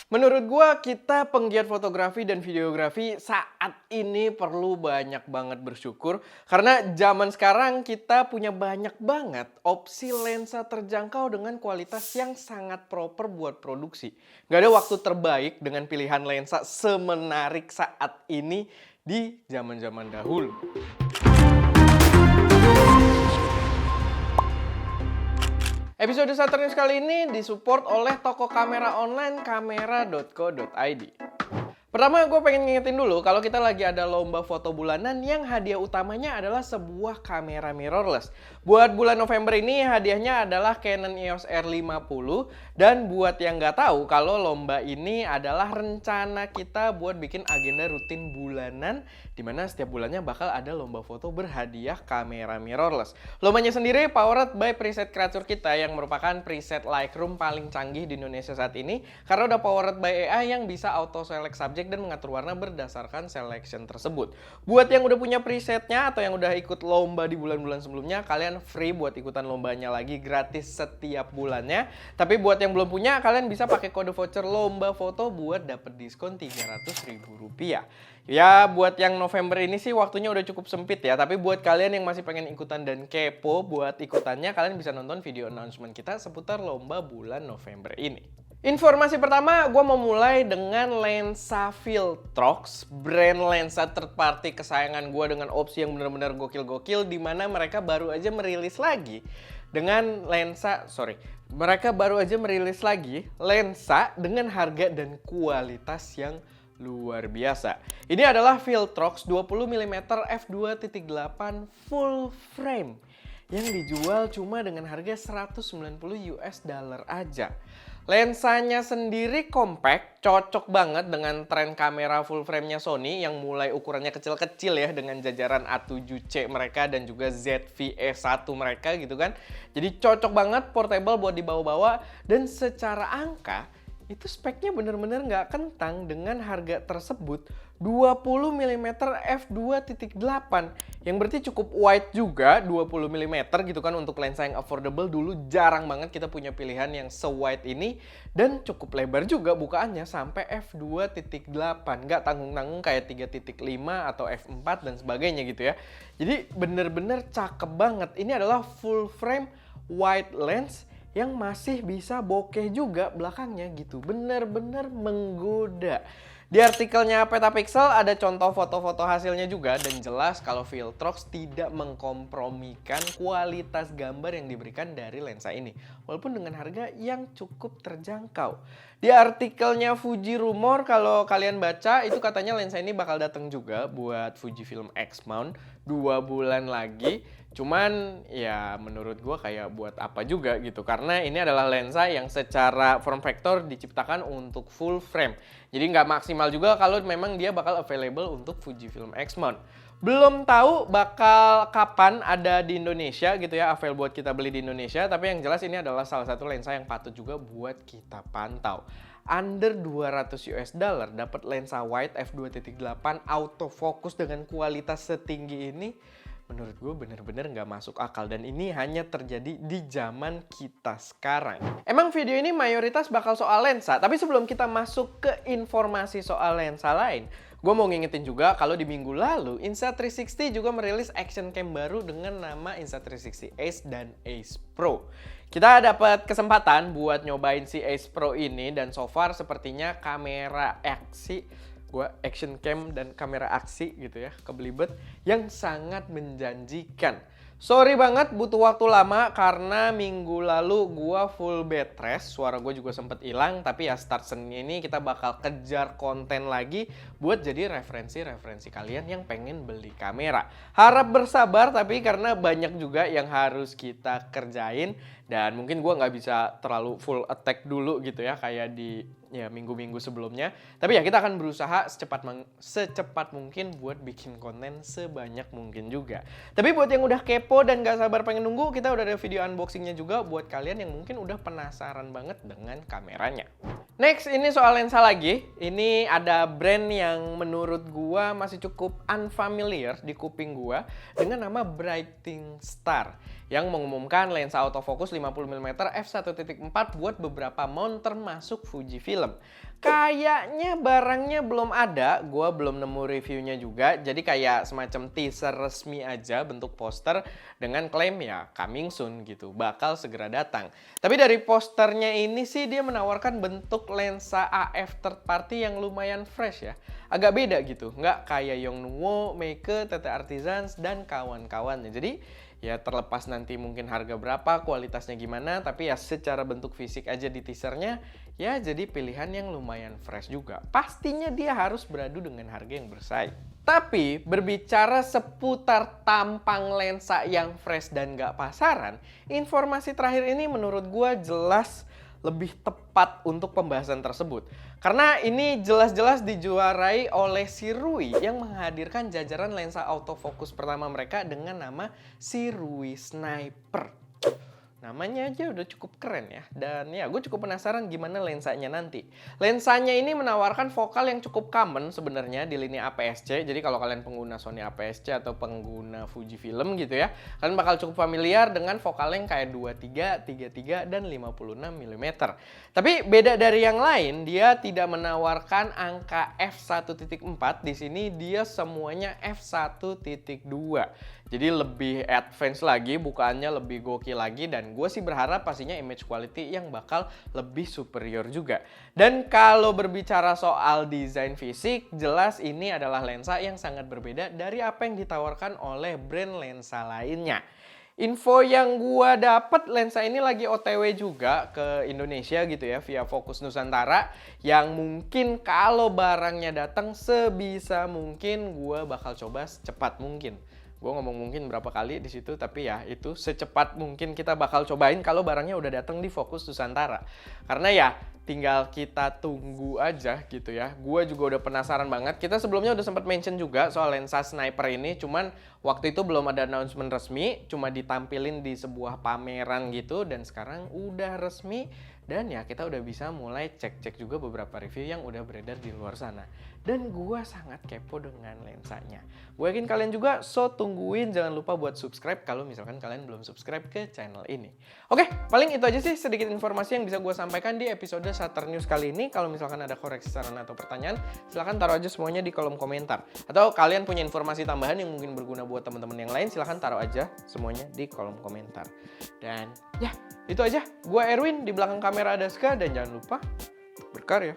Menurut gua, kita penggiat fotografi dan videografi saat ini perlu banyak banget bersyukur karena zaman sekarang kita punya banyak banget opsi lensa terjangkau dengan kualitas yang sangat proper buat produksi. Gak ada waktu terbaik dengan pilihan lensa semenarik saat ini di zaman-zaman dahulu. Episode Saturnius kali ini disupport oleh toko kamera online kamera.co.id. Pertama, gue pengen ngingetin dulu kalau kita lagi ada lomba foto bulanan yang hadiah utamanya adalah sebuah kamera mirrorless. Buat bulan November ini hadiahnya adalah Canon EOS R50. Dan buat yang nggak tahu kalau lomba ini adalah rencana kita buat bikin agenda rutin bulanan, dimana setiap bulannya bakal ada lomba foto berhadiah kamera mirrorless. Lombanya sendiri powered by preset kreator kita yang merupakan preset Lightroom paling canggih di Indonesia saat ini, karena udah powered by AI yang bisa auto select subject dan mengatur warna berdasarkan selection tersebut. Buat yang udah punya presetnya atau yang udah ikut lomba di bulan-bulan sebelumnya, kalian free buat ikutan lombanya lagi gratis setiap bulannya. Tapi buat yang belum punya, kalian bisa pakai kode voucher lomba foto buat dapet diskon Rp300.000. Ya, buat yang November ini sih waktunya udah cukup sempit ya. Tapi buat kalian yang masih pengen ikutan dan kepo buat ikutannya, kalian bisa nonton video announcement kita seputar lomba bulan November ini. Informasi pertama, gue mau mulai dengan lensa Viltrox, brand lensa third party kesayangan gue dengan opsi yang benar-benar gokil-gokil, di mana mereka baru aja merilis lagi dengan harga dan kualitas yang luar biasa. Ini adalah Viltrox 20mm f2.8 full frame yang dijual cuma dengan harga $190 aja. Lensanya sendiri compact, cocok banget dengan tren kamera full frame-nya Sony yang mulai ukurannya kecil-kecil ya, dengan jajaran A7C mereka dan juga ZV-E1 mereka gitu kan. Jadi cocok banget, portable buat dibawa-bawa, dan secara angka itu speknya bener-bener nggak kentang dengan harga tersebut 20mm f2.8 yang berarti cukup wide juga 20mm gitu kan. Untuk lensa yang affordable dulu jarang banget kita punya pilihan yang se-wide ini, dan cukup lebar juga bukaannya sampai f2.8, nggak tanggung-tanggung kayak 3.5 atau f4 dan sebagainya gitu ya. Jadi bener-bener cakep banget. Ini adalah full frame wide lens yang masih bisa bokeh juga belakangnya gitu. Bener-bener menggoda. Di artikelnya Petapixel ada contoh foto-foto hasilnya juga, dan jelas kalau Viltrox tidak mengkompromikan kualitas gambar yang diberikan dari lensa ini, walaupun dengan harga yang cukup terjangkau. Di artikelnya Fuji Rumor, kalau kalian baca, itu katanya lensa ini bakal datang juga buat Fujifilm X-Mount 2 bulan lagi. Cuman ya menurut gue kayak buat apa juga gitu, karena ini adalah lensa yang secara form factor diciptakan untuk full frame. Jadi nggak maksimal juga kalau memang dia bakal available untuk Fujifilm X-Mount. Belum tahu bakal kapan ada di Indonesia gitu ya, available buat kita beli di Indonesia. Tapi yang jelas ini adalah salah satu lensa yang patut juga buat kita pantau. Under $200 dapat lensa wide f2.8 autofocus dengan kualitas setinggi ini, menurut gue bener-bener nggak masuk akal, dan ini hanya terjadi di zaman kita sekarang. Emang video ini mayoritas bakal soal lensa, tapi sebelum kita masuk ke informasi soal lensa lain, gue mau ngingetin juga kalau di minggu lalu Insta360 juga merilis action cam baru dengan nama Insta360 Ace dan Ace Pro. Kita dapat kesempatan buat nyobain si Ace Pro ini, dan so far sepertinya kamera action cam dan kamera aksi gitu ya, kebelibet yang sangat menjanjikan. Sorry banget butuh waktu lama karena minggu lalu gua full bed rest, suara gue juga sempet hilang. Tapi ya start Senin ini kita bakal kejar konten lagi buat jadi referensi kalian yang pengen beli kamera. Harap bersabar, tapi karena banyak juga yang harus kita kerjain, dan mungkin gua nggak bisa terlalu full attack dulu gitu ya kayak di minggu-minggu sebelumnya. Tapi ya kita akan berusaha secepat mungkin buat bikin konten sebanyak mungkin juga. Tapi buat yang udah kepo dan gak sabar pengen nunggu, kita udah ada video unboxingnya juga buat kalian yang mungkin udah penasaran banget dengan kameranya. Next, ini soal lensa lagi. Ini ada brand yang menurut gua masih cukup unfamiliar di kuping gua dengan nama Brighting Star, yang mengumumkan lensa autofocus 150mm f1.4 buat beberapa mount termasuk Fujifilm. Kayaknya barangnya belum ada, gue belum nemu reviewnya juga. Jadi kayak semacam teaser resmi aja bentuk poster dengan klaim ya coming soon gitu, bakal segera datang. Tapi dari posternya ini sih dia menawarkan bentuk lensa AF third party yang lumayan fresh ya. Agak beda gitu, nggak kayak Yongnuo, Meike, TT Artisans, dan kawan-kawannya. Jadi ya terlepas nanti mungkin harga berapa, kualitasnya gimana, tapi ya secara bentuk fisik aja di teasernya, ya jadi pilihan yang lumayan fresh juga. Pastinya dia harus beradu dengan harga yang bersaing. Tapi berbicara seputar tampang lensa yang fresh dan nggak pasaran, informasi terakhir ini menurut gue jelas lebih tepat untuk pembahasan tersebut. Karena ini jelas-jelas dijuarai oleh Sirui yang menghadirkan jajaran lensa autofocus pertama mereka dengan nama Sirui Sniper. Namanya aja udah cukup keren ya. Dan ya gue cukup penasaran gimana lensanya nanti. Lensanya ini menawarkan vokal yang cukup common sebenarnya di lini APS-C. Jadi kalau kalian pengguna Sony APS-C atau pengguna Fujifilm gitu ya, kalian bakal cukup familiar dengan vokal yang kayak 23, 33, dan 56mm. Tapi beda dari yang lain, dia tidak menawarkan angka f1.4. Di sini dia semuanya f1.2. Jadi lebih advance lagi, bukaannya lebih gokil lagi, dan gue sih berharap pastinya image quality yang bakal lebih superior juga. Dan kalau berbicara soal desain fisik, jelas ini adalah lensa yang sangat berbeda dari apa yang ditawarkan oleh brand lensa lainnya. Info yang gua dapet, lensa ini lagi OTW juga ke Indonesia gitu ya via Fokus Nusantara, yang mungkin kalau barangnya datang sebisa mungkin gua bakal coba secepat mungkin. Gue ngomong mungkin berapa kali di situ, tapi ya itu secepat mungkin kita bakal cobain kalau barangnya udah datang di Fokus Nusantara. Karena ya tinggal kita tunggu aja gitu ya. Gue juga udah penasaran banget. Kita sebelumnya udah sempat mention juga soal lensa sniper ini, cuman waktu itu belum ada announcement resmi, cuma ditampilin di sebuah pameran gitu, dan sekarang udah resmi. Dan ya kita udah bisa mulai cek-cek juga beberapa review yang udah beredar di luar sana. Dan gue sangat kepo dengan lensanya. Gue yakin kalian juga, so tungguin, jangan lupa buat subscribe kalau misalkan kalian belum subscribe ke channel ini. Oke, paling itu aja sih sedikit informasi yang bisa gue sampaikan di episode Shutter News kali ini. Kalau misalkan ada koreksi, saran, atau pertanyaan, silahkan taruh aja semuanya di kolom komentar. Atau kalian punya informasi tambahan yang mungkin berguna buat teman-teman yang lain, silahkan taruh aja semuanya di kolom komentar. Dan ya, itu aja. Gue Erwin, di belakang kamera ada Ska, dan jangan lupa berkarya.